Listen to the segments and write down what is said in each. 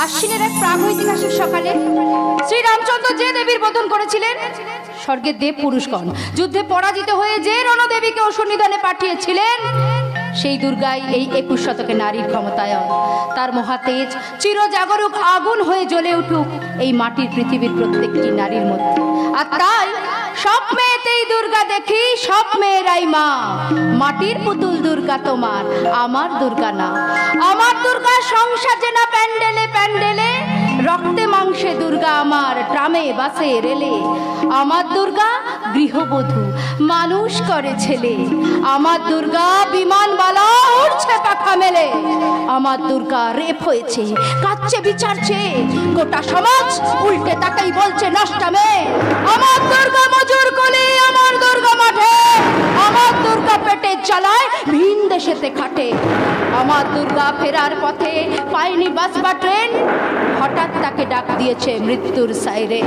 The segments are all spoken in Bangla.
আশ্বিনের এক প্রাগৈতিহাসিক সকালে শ্রীরামচন্দ্র যে দেবীর বোধন করেছিলেন, স্বর্গের দেব পুরুষগণ যুদ্ধে পরাজিত হয়ে যে রণদেবীকে অসুনিধানে পাঠিয়েছিলেন, সেই দুর্গাই এই 21 শতকে নারীর ক্ষমতায়ন। তার মহাতেজ চিরজাগরুক আগুন হয়ে জ্বলে উঠুক এই মাটির পৃথিবীর প্রত্যেকটি নারীর মধ্যে। আর তাই সব মেয়েতেই দুর্গা দেখি, সব মেয়েরাই মা। মাটির পুতুল দুর্গা তোমার, আমার দুর্গা না। আমার দুর্গা সংসারে না প্যান্ডেলে প্যান্ডেলে, রক্তে মাংসে দুর্গা আমার, ট্রামে বাসে রেলে। আমার দুর্গা গৃহবধূ, মানুষ করে ছেলে। আমার দুর্গা বিমানবালা, উড়ছে পাখা মেলে। আমার দুর্গা রেপ হয়েছে, কাচ্ছে বিচারছে, গোটা সমাজ উল্টে তাকাই বলছে নষ্টামে। আমার দুর্গা মজুর কলি, আমার দুর্গা মাঠে। আমার দুর্গা পেটে জ্বালায়, ভিন দেশেতে খাটে। আমার দুর্গা ফেরার পথে পায়নি বাস বা ট্রেন, হঠাৎ তাকে ডাক দিয়েছে মৃত্যুর সাইরে।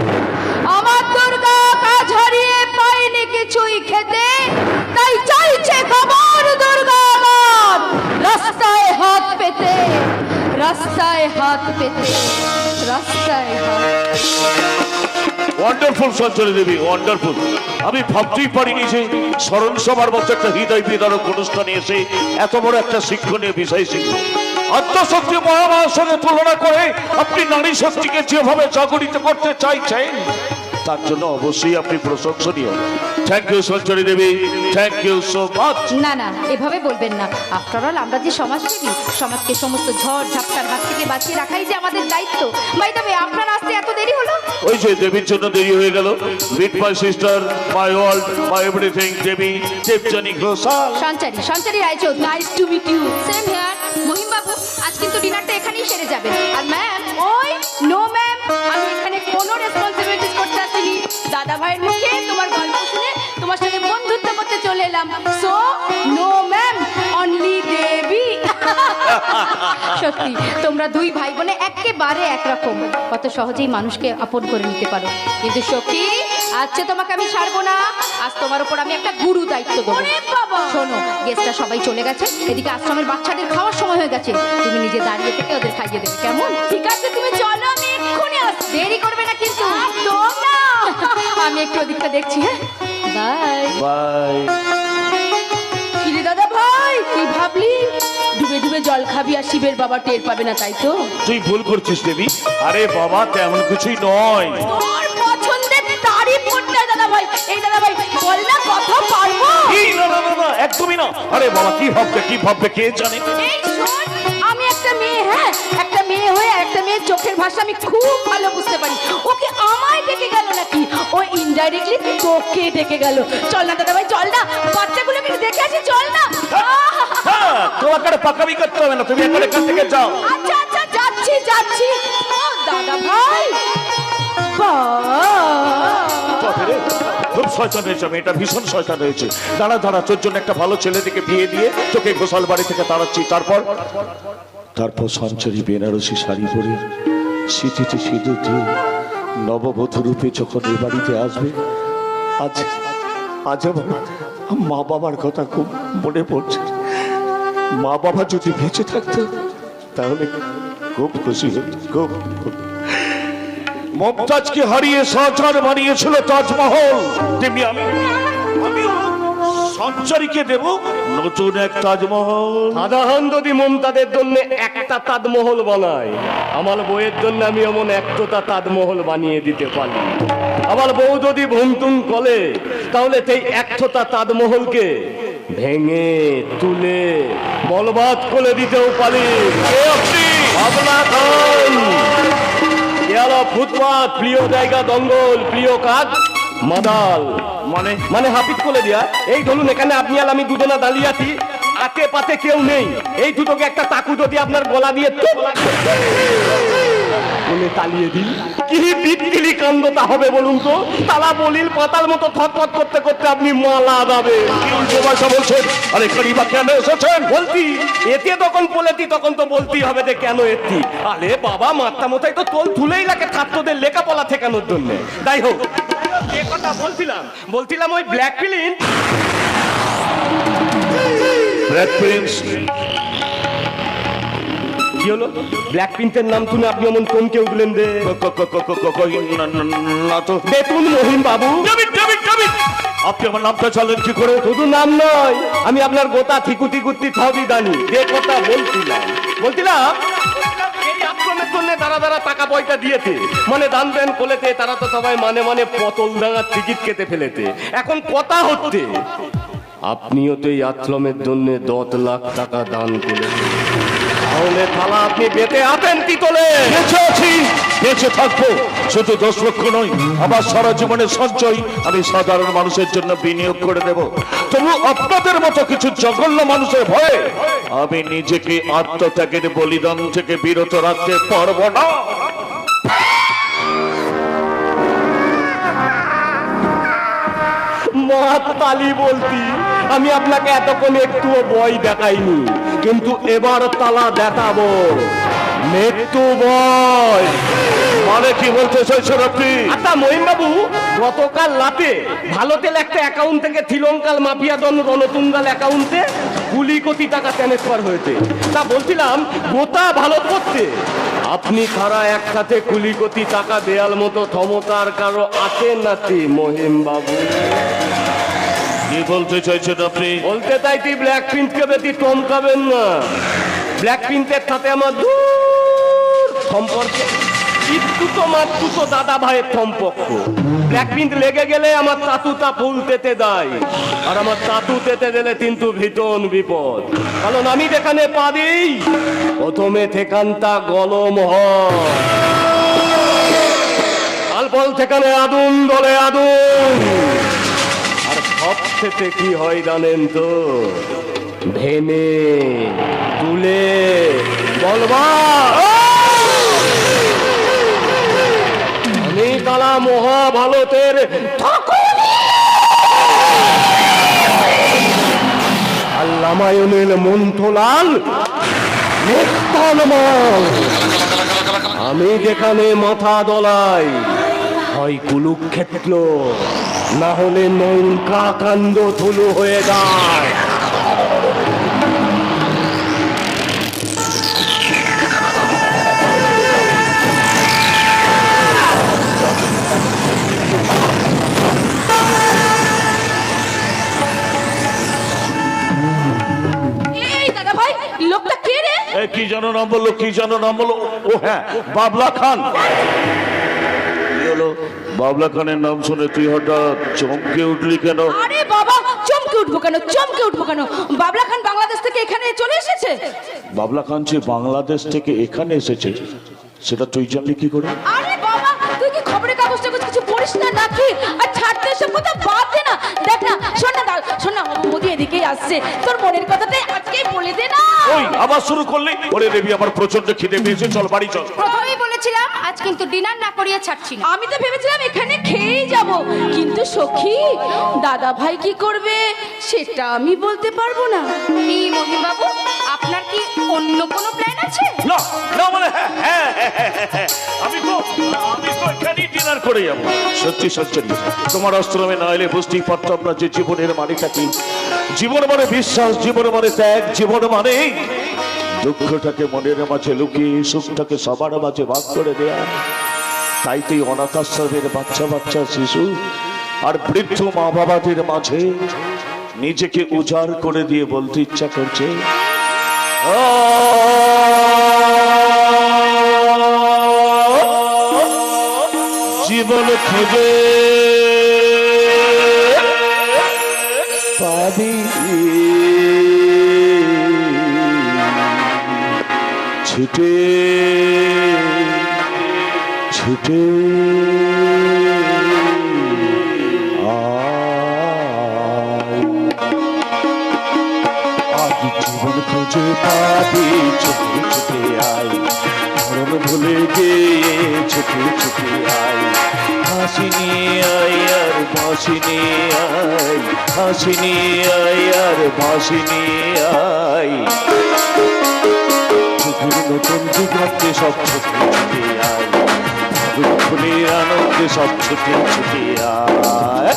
আমার দুর্গা কাজ হারিয়ে পায়নি কিছুই খেতে, তাই চাইছে খবর দুর্গা আমার রাস্তায় হাত পেতে, রাস্তায় হাত পেতে, রাস্তায় হাত। ওয়ান্ডারফুল সঞ্চরী দেবী, ওয়ান্ডারফুল। আমি ভাবতেই পারিনি যে স্মরণ সভার মতো একটা হৃদয় বিদারক অনুষ্ঠানে এসে এত বড় একটা শিক্ষণীয় বিষয় শিখব। আত্মশক্তি মহামায়ার সঙ্গে তুলনা করে আপনি নারী শক্তিকে যেভাবে জাগরিত করতে চাইছেন, তার জন্য অবশ্যই আপনি প্রশংসনীয়। Thank you Sanchari Devi, thank you so much. না না, এভাবে বলবেন না। আফটার অল আমরা যে সমাজসেবী, সমাজকে সমস্ত ঝড় ঝাপটার হাত থেকে বাঁচিয়ে রাখাই যে আমাদের দায়িত্ব। ভাই তবে আপনার আসতে এত দেরি হলো? ওই যে দেবীর জন্য দেরি হয়ে গেল। Meet my sister, my world, my everything, Debi Debjani Ghoshal. Sanchari, Sanchari Roychowdhury. Nice to meet you. Same here. Mahim babu, আজ কিন্তু ডিনারটা এখানেই সেরে যাবে। আর ম্যাম, ওই নো ম্যাম, আমি এখানে কোনো রেসপন্সিবিলিটিস করতে আসিনি। দাদা ভাইয়ের মুখে তোমার গল্প শুনে তোমার সাথে বন্ধুত্ব করতে চলে এলাম। সো নো ম্যাম, অনলি দেবী। সত্যি তোমরা দুই ভাই বোনে একেবারে একরকম, কত সহজেই মানুষকে আপন করে নিতে পারো। কিন্তু সখী, আজকে তোমাকে আমি ছাড়বো না। আজ তোমার উপর আমি একটা গুরু দায়িত্ব দেবো। শোনো, গেস্টরা সবাই চলে গেছে, এদিকে আশ্রমের বাচ্চাদের খাওয়ার সময় হয়ে গেছে। তুমি নিজে দাঁড়িয়ে থেকে ওদের খাইয়ে দেবে, কেমন? ঠিক আছে, তুমি চলো, আমি এক্ষুনি আসছি। দেরি করবে না কিন্তু। আমি একটু ওদিকটা দেখছি। হ্যাঁ, বাই বাই। কিরে দাদা ভাই, কি ভাবলি? ডুবে ডুবে জল খাবি আর শিবের বাবা টের পাবে না, তাই তো? তুই ভুল করছিস দেবী। আরে বাবা, তেমন কিছুই নয়। তোর পছন্দের তারিফ করতে দাদা ভাই। এই দাদা ভাই, বল না কথা পারবো? কি? না না না না, একদমই না। আরে বাবা, কি ভাববে কি ভাববে কে জানে। এই শোন, আমি একটা মেয়ে, হ্যাঁ একটা মেয়ে হয়ে একটা মেয়ের চোখের ভাষা আমি খুব ভালো বুঝতে পারি। ওকে আমায় ডেকে গেল নাকি, ও ইনডাইরেক্টলি তোকে ডেকে গেল। চল না দাদা ভাই, চল না, বাচ্চাগুলোকে দেখে আসি, চল না। হ্যাঁ, তোমাকে আর পাকামি করতে হবে না, তুমি এখন এখান থেকে যাও। আচ্ছা আচ্ছা, যাচ্ছি যাচ্ছি। ও দাদা ভাই, তবে রে, খুব শয়তান হয়েছে, মেয়েটা ভীষণ শয়তান হয়েছে। দাঁড়া দাঁড়া, তোর জন্য একটা ভালো ছেলে থেকে বিয়ে দিয়ে তোকে গোসাল বাড়ি থেকে তাড়াচ্ছি। তারপর সঞ্চরী বেনারসি শাড়ি পরে, সিঁথিতে সিঁদুর দিয়ে নববধূ রূপে যখন এ বাড়িতে আসবে, আজ আজ আমার মা বাবার কথা খুব মনে পড়ছে। মা বাবা যদি বেঁচে থাকতো তাহলে খুব খুশি হতো, খুব। মমতাজকে হারিয়ে শাহজাহান বানিয়েছিল তাজমহল, তেমনি আমি সঞ্চারীকে দেব নতুন এক তাজমহল। সাধারণ যদি মমতাদের জন্য একটা তাজমহল বানায়, আমার বউয়ের জন্য আমি এমন একটা তাজমহল বানিয়ে দিতে পারি। আমার বউ যদি ভুমটুম করে, তাহলে সেই একটা তাজমহলকে ভেঙে তুলে বলবাদ করে দিতেও পারি। ভাবনা খান, দেয়ালা, ফুটপাত, প্রিয় জায়গা দঙ্গল, প্রিয় কাজ মাদাল, মানে হাফিজ করে দিয়া। এই ধরুন, এখানে আপনি আর আমি দুজনা দাঁড়িয়ে আছি, আতে পাতে কেউ নেই। এই দুটোকে একটা তাকু যদি আপনার গলা দিয়ে তালিয়ে দিই, কি বিটকিলি কাণ্ডটা হবে বলুন তো? তালা বলিল পাতার মতো থটফট করতে করতে আপনি মালা যাবে। বলছেন, আরে করিবা কেন এসেছেন? বলতি এতে তখন বলেতি, তখন তো বলতেই হবে যে কেন এতি। আরে বাবা, মাথা মোথায় তো তোল তুলেই লাগে ছাত্রদের লেখাপড়া ঠেকানোর জন্য। যাই হোক, যে কথা বলছিলাম ওই ব্ল্যাক প্রিন্স কি হলো? ব্ল্যাক প্রিন্টের নাম শুনে আপনি এমন চমকে উঠলেন যে? না তো। বেতুন মহিম বাবু। আপনি আমার নামটা চালেন কি করে? শুধু নাম নয়, আমি আপনার গোটা থিকুতি কুত্তি সবই জানি। যে কথা বলছিলাম এই আক্রমণের জন্য তারা টাকা পয়সা দিয়েছে, মানে দান দেন কোলেতে, তারা তো সবাই মানে পটল ডাঙার টিকিট কেটে ফেলেছে। এখন কথা হচ্ছে আপনিও তো এই আশ্রমের জন্য 10 লাখ টাকা দান করেছেন, তাহলে থালা আপনি বেঁচে আছেন কি তোলে? বেঁচে আছি, বেঁচে থাকবো। শুধু 10 লক্ষ নয়, আমার সারা জীবনের সঞ্চয় আমি সাধারণ মানুষের জন্য বিনিয়োগ করে দেব। তবু আপনাদের মতো কিছু জঘন্য মানুষের ভয়ে আমি নিজেকে আত্মত্যাগের বলিদান থেকে বিরত রাখতে পারবো না। মহাতালি বলতি, আমি আপনাকে এতক্ষণ একটুও ভয় দেখাইনি, কিন্তু এবার তালা দেখাবো। মৃত্যু ভয় মানে কি বলতে চাইছেন আপনি? আচ্ছা মহিম বাবু, গতকাল রাতে ভারতের একটা অ্যাকাউন্ট থেকে শ্রীলঙ্কার মাফিয়া দল রণতুঙ্গাল অ্যাকাউন্টে 20 কোটি টাকা ট্রান্সফার হয়েছে। তা বলছিলাম গোটা ভারত করছে আপনি তারা একসাথে 20 কোটি টাকা দেওয়ার মতো ক্ষমতার কারো আছে নাকি মহিম বাবু? কি বলতে চাইছেন আপনি? বলতে চাইছি ব্ল্যাক প্রিন্টকে বেশি চমকাবেন না। ব্ল্যাক প্রিন্টের সাথে আমার দূর সম্পর্কে, একটু তো দাদা ভাইয়ের সম্পর্ক। ব্ল্যাক প্রিন্ট লেগে গেলে আমার চাতুটা ফুল তেতে দেয়, আর আমার চাতু তেতে দিলে কিন্তু ভীষণ বিপদ। কারণ আমি যেখানে পা দিই প্রথমে থেকানটা গলম হয়, আলপল সেখানে আদুন দলে আদুন, আর সব শেষে কি হয় জানেন তো? ভেনে তুলে বলবা আমি তালা মহাভারতের রামায়ণের মন্থলাল নিত্যানমল। আমি যেখানে মাথা দলাই হয় কুলুক্ষেত্র, না হলে নৌকা কাণ্ড থুলু হয়ে যায়। এই দাদা ভাই, লোকটা কে রে? কি যেন নাম বললো, কি যেন নাম বললো? ও হ্যাঁ, বাবলা খান। কি হলো? বাবলা খানের নাম শুনে তুই হঠাৎ চমকে উঠলি কেন? আরে বাবা, চমকে উঠবো কেন? বাবলা খান বাংলাদেশ থেকে এখানে চলে এসেছে। বাবলা খান যে বাংলাদেশ থেকে এখানে এসেছে সেটা তুই জানলি কি করে? আরে বাবা, তুই কি খবরের কাগজটা কিছু পড়িস না নাকি? আর ছাড়তে এসব কথা বাদ দে না। দেখ না, শোন না, মোদি এদিকেই আসছে, তোর মনের কথাটাই আজকেই বলে দে না। ওই আবার শুরু করলি? ওরে দেবী, আমার প্রচন্ড খিদে পেয়েছে, চল বাড়ি চল। প্রথমেই বলেছিলাম আজ কিন্তু ডিনার না করিয়ে ছাড়ছি না। আমি তো ভেবেছিলাম এখানে খেয়েই যাব, কিন্তু সখী দাদা ভাই কি করবে সেটা আমি বলতে পারবো না। কি মহিম বাবু, আপনার কি অন্য কোনো প্ল্যান আছে? না না, মানে হ্যাঁ, আমি তো এখানেই ডিনার করে যাবো। সত্যি সত্যি তোমার আশ্রমে না এলে বুঝতেই পারতাম না যে জীবনের মানেটা কি। জীবন মানে বিশ্বাস, জীবন মানে ত্যাগ, জীবন মানে দুঃখটাকে মনের মাঝে লুকিয়ে সুখটাকে সবার মাঝে ভাগ করে দেয়া। তাই তুই অনাথ আশ্রমের বাচ্চা শিশু আর বৃদ্ধ মা বাবাদের মাঝে নিজেকে উজাড় করে দিয়ে বলতে ইচ্ছা করছে, জীবন খুঁজে পাবি ছুটে ছুটে আজ জীবন খুঁজে পাবি ছুটে ছুটে আয়, মরণ ভুলে গিয়ে ছুটে ছুটে আয়, হাসি নিয়ে আয় আর বাঁশি নিয়ে আয়, হাসি নিয়ে আয় আর বাঁশি নিয়ে আয়, নতুন দিগন্তে সব ছুটে ছুটে আয়, ফুলের আনন্দে সব ছুটে ছুটে আয়।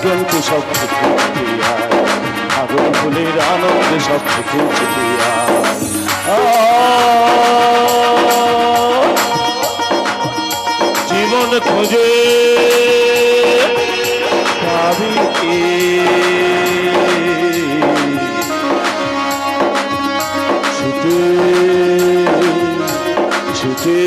চলতে সব থেকে ছুটে আয়, আগুন ফুলের আনন্দে সব থেকে ছুটে জীবন খোঁজে পাবি কে, ছুটে ছুটে